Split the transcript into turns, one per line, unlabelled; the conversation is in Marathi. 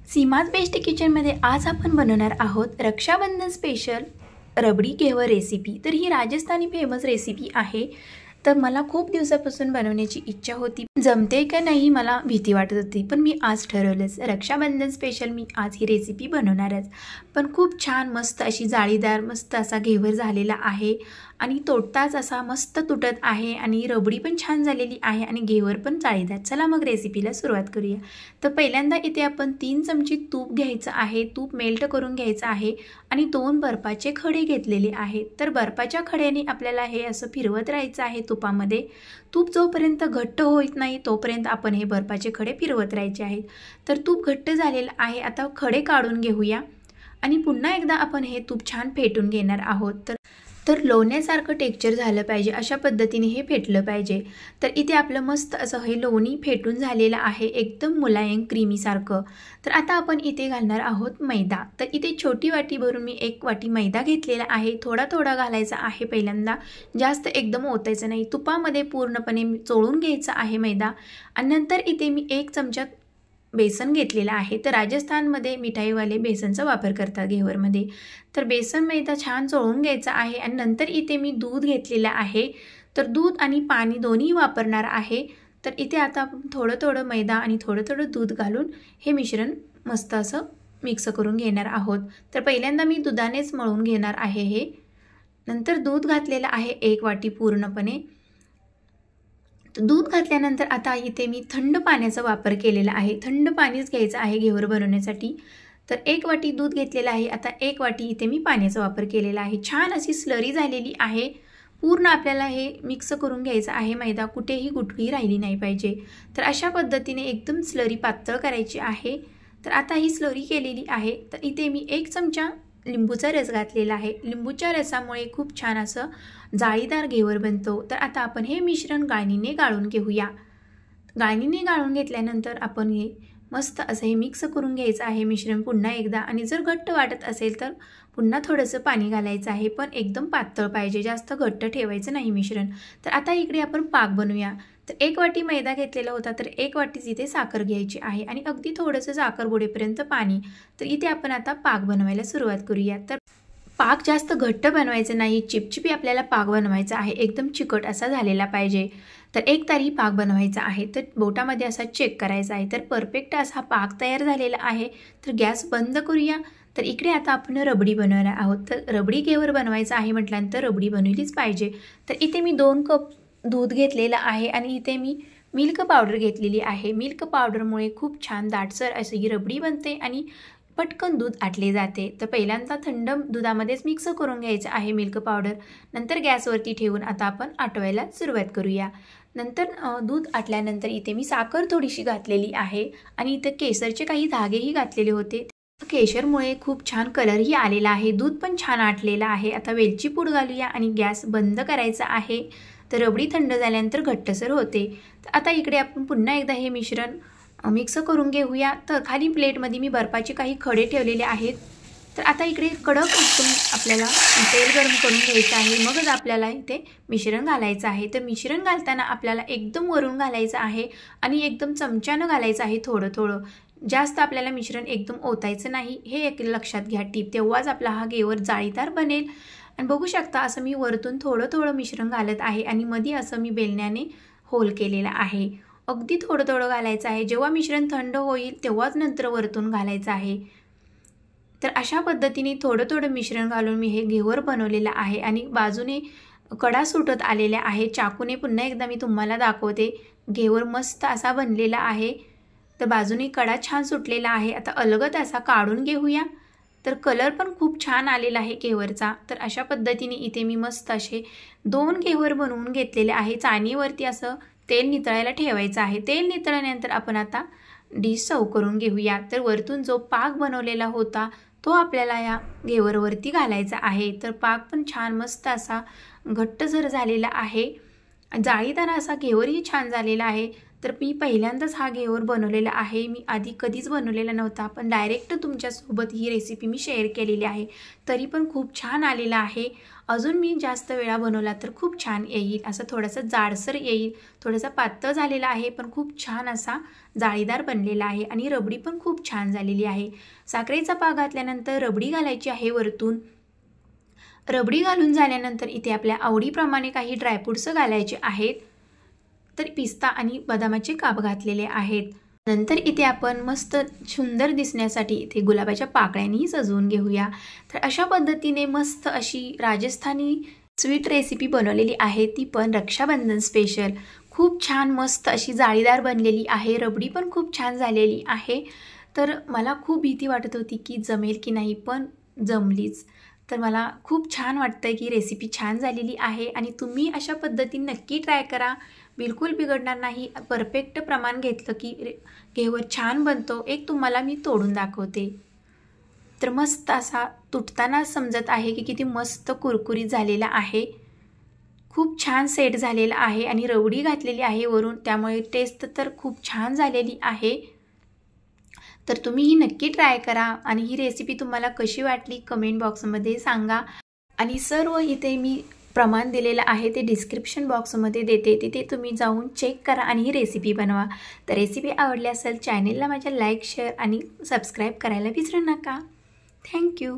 सीमाज बेस्ट किचनमध्ये आज आपण बनवणार आहोत रक्षाबंधन स्पेशल रबडी घेवर रेसिपी। तर ही राजस्थानी फेमस रेसिपी आहे। तर मला खूप दिवसापासून बनवण्याची इच्छा होती, जमते का नाही मला भीती वाटत होती, पण मी आज ठरवलंच रक्षाबंधन स्पेशल मी आज ही रेसिपी बनवणारच। पण खूप छान मस्त अशी जाळीदार मस्त असा घेवर झालेला आहे आणि तोडताच असा मस्त तुटत आहे आणि रबडी पण छान झालेली आहे आणि घेवर पण जाळीदार। चला मग रेसिपीला सुरुवात करूया। तर पहिल्यांदा इथे आपण 3 चमचे तूप घ्यायचं आहे, तूप मेल्ट करून घ्यायचं आहे आणि 2 बर्फाचे खडे घेतलेले आहेत। तर बर्फाच्या खड्याने आपल्याला हे असं फिरवत राहायचं आहे तुपामध्ये। तूप जोपर्यंत घट्ट होत नाही तोपर्यंत आपण हे बर्फाचे खडे फिरवत राहायचे आहेत। तर तूप घट्ट झालेलं आहे, आता खडे काढून घेऊया आणि पुन्हा एकदा आपण हे तूप छान फेटून घेणार आहोत। तर लोण्यासारखं टेक्स्चर झालं पाहिजे, अशा पद्धतीने हे फेटलं पाहिजे। तर इथे आपलं मस्त असं हे लोणी फेटून झालेलं आहे, एकदम मुलायम क्रीमी सारखं। तर आता आपण इथे घालणार आहोत मैदा। तर इथे छोटी वाटी भरून मी 1 वाटी मैदा घेतलेला आहे। थोडा थोडा घालायचा आहे पहिल्यांदा, जास्त एकदम ओतायचं नाही, तुपामध्ये पूर्णपणे चोळून घ्यायचा आहे मैदा। आणि नंतर इथे मी 1 चमचा बेसन घेतलेला आहे। तर राजस्थानमध्ये मिठाईवाले बेसनचा वापर करतात घेवरमध्ये। तर बेसन मैदा छान चोळून घ्यायचा आहे आणि नंतर इथे मी दूध घेतलेला आहे। तर दूध आणि पाणी दोन्ही वापरणार आहे। तर इथे आता आपण थोडं थोडं मैदा आणि थोडं थोडं दूध घालून हे मिश्रण मस्त असं मिक्स करून घेणार आहोत। तर पहिल्यांदा मी दुधानेच मळून घेणार आहे हे। नंतर दूध घातलेलं आहे 1 वाटी पूर्णपणे। दूध घातल्यानंतर आता इथे मी थंड पाण्याचा वापर केलेला आहे, थंड पाणीच घ्यायचं आहे घेवर बनवण्यासाठी। तर 1 वाटी दूध घेतलेलं आहे, आता 1 वाटी इथे मी पाण्याचा वापर केलेला आहे। छान अशी स्लरी झालेली आहे, पूर्ण आपल्याला हे मिक्स करून घ्यायचं आहे मैदा, कुठेही गुठळी राहिली नाही पाहिजे। तर अशा पद्धतीने एकदम स्लरी पातळ करायची आहे। तर आता ही स्लरी केलेली आहे। तर इथे मी 1 चमचा लिंबूचा रस घातलेला आहे, लिंबूच्या रसामुळे खूप छान असं जाळीदार घेवर बनतो। तर आता आपण हे मिश्रण गाळणीने गाळून घेऊया। गाळणीने गाळून घेतल्यानंतर आपण हे मस्त असं हे मिक्स करून घ्यायचं आहे मिश्रण पुन्हा एकदा। आणि जर घट्ट वाटत असेल तर पुन्हा थोडंसं पाणी घालायचं आहे, पण एकदम पातळ पाहिजे, जास्त घट्ट ठेवायचं नाही मिश्रण। तर आता इकडे आपण पाक बनवूया। तर 1 वाटी मैदा घेतलेला होता, तर 1 वाटीच इथे साखर घ्यायची आहे आणि अगदी थोडंसं साखर बुडेपर्यंत पाणी। तर इथे आपण आता पाक बनवायला सुरुवात करूया। तर पाक जास्त घट्ट बनवायचं नाही, चिपचिपी आपल्याला पाक बनवायचा आहे, एकदम चिकट असा झालेला पाहिजे। तर 1 तारी पाक बनवायचा आहे, तर बोटामध्ये असा चेक करायचा आहे। तर परफेक्ट असा पाक तयार झालेला आहे। तर गॅस बंद करूया। तर इकडे आता आपण रबडी बनवणार आहोत। तर रबडी घेवर बनवायचं आहे म्हटल्यानंतर रबडी बनवलीच पाहिजे। तर इथे मी 2 कप दूध घेतलेलं आहे आणि इथे मी मिल्क पावडर घेतलेली आहे। मिल्क पावडरमुळे खूप छान दाटसर अशी ही रबडी बनते आणि पटकन दूध आटले जाते। तर पहिल्यांदा थंड दुधामध्येच मिक्स करून घ्यायचं आहे मिल्क पावडर, नंतर गॅसवरती ठेवून आता आपण आटवायला सुरुवात करूया। नंतर दूध आटल्यानंतर इथे मी साखर थोडीशी घातलेली आहे आणि इथे केसरचे काही धागेही घातलेले होते। केशरमुळे खूप छान कलरही आलेला आहे, दूध पण छान आटलेलं आहे। आता वेलची पूड घालूया आणि गॅस बंद करायचा आहे। तर रबडी थंड झाल्यानंतर घट्टसर होते। तर आता इकडे आपण पुन्हा एकदा हे मिश्रण मिक्स करून घेऊया। तर खाली प्लेटमध्ये मी बर्फाचे काही खडे ठेवलेले आहेत। तर आता इकडे कडक एकदम आपल्याला तेल गरम करून घ्यायचं आहे, मगच आपल्याला इथे मिश्रण घालायचं आहे। तर मिश्रण घालताना आपल्याला एकदम वरून घालायचं आहे आणि एकदम चमच्यानं घालायचं आहे, थोडं थोडं, जास्त आपल्याला मिश्रण एकदम ओतायचं नाही, हे एक लक्षात घ्या टिप, तेव्हाच आपला हा घेवर जाळीदार बनेल। आणि बघू शकता असं मी वरतून थोडं थोडं मिश्रण घालत आहे आणि मध्ये असं मी बेलण्याने होल केलेला आहे। अगदी थोडं थोडं घालायचं आहे, जेव्हा मिश्रण थंड होईल तेव्हाच नंतर वरतून घालायचं आहे। तर अशा पद्धतीने थोडं थोडं मिश्रण घालून मी हे घेवर बनवलेलं आहे आणि बाजूने कडा सुटत आलेल्या आहे। चाकूने पुन्हा एकदा मी तुम्हाला दाखवते, घेवर मस्त असा बनलेला आहे। तर बाजूने कडा छान सुटलेला आहे। आता अलगद असा काढून घेऊया। तर कलर पण खूप छान आलेला आहे घेवरचा। तर अशा पद्धतीने इथे मी मस्त असे 2 घेवर बनवून घेतलेले आहे। चाळणीवरती असं तेल नितळायला ठेवायचं आहे। तेल नितळल्यानंतर आपण आता डिश सर्व करून घेऊया। तर वरतून जो पाक बनवलेला होता तो आपल्याला या घेवरवरती घालायचा आहे। तर पाक पण छान मस्त असा घट्टसर झालेला आहे, जाळीदार असा घेवरही छान झालेला आहे। तर मी पहिल्यांदाच हा घेवर बनवलेला आहे. मी आधी कधीच बनवलेला नव्हता, पण डायरेक्ट तुमच्यासोबत ही रेसिपी मी शेअर केलेली आहे. तरी पण खूप छान आलेला आहे. अजून मी जास्त वेळा बनवला तर खूप छान येईल. असं थोडंसं जाडसर येईल, थोडासा पातळ झालेला आहे, पण खूप छान असा जाळीदार बनलेला आहे आणि रबडी पण खूप छान झालेली आहे. साखरेचा पाक घातल्यानंतर रबडी घालायची आहे वरतून. रबडी घालून झाल्यानंतर इथे आपल्या आवडीप्रमाणे काही ड्रायफ्रूट्स घालायचे आहेत. तर पिस्ता आणि बदामाचे काप घातलेले आहेत. नंतर इथे आपण मस्त सुंदर दिसण्यासाठी इथे गुलाबाच्या पाकळ्यांनी सजवून घेऊया. तर अशा पद्धतीने मस्त अशी राजस्थानी स्वीट रेसिपी बनवलेली आहे, ती पण रक्षाबंधन स्पेशल. खूप छान मस्त अशी जाळीदार बनलेली आहे. रबडी पण खूप छान झालेली आहे. तर मला खूप भीती वाटत होती की जमेल की नाही, पण जमलीच. तर मला खूप छान वाटतं की रेसिपी छान झालेली आहे आणि तुम्ही अशा पद्धतीने नक्की ट्राय करा. बिलकुल बिघडणार नाही. परफेक्ट प्रमाण घेतलं की घेवर छान बनतो. एक तुम्हाला मी तोडून दाखवते. तर मस्त असा तुटताना समजत आहे की किती मस्त कुरकुरीत झालेला आहे. खूप छान सेट झालेला आहे आणि रबडी घातलेली आहे वरून, त्यामुळे टेस्ट तर खूप छान झालेली आहे. तर तुम्ही ही नक्की ट्राय करा आणि ही रेसिपी तुम्हाला कशी वाटली कमेंट बॉक्समध्ये सांगा. आणि सर्व इथे मी प्रमाण दिलेलं आहे ते डिस्क्रिप्शन बॉक्समध्ये देते, तिथे तुम्ही जाऊन चेक करा आणि ही रेसिपी बनवा. तर रेसिपी आवडली असेल चॅनेलला माझ्या लाईक, शेअर आणि सबस्क्राईब करायला विसरू नका. थँक्यू.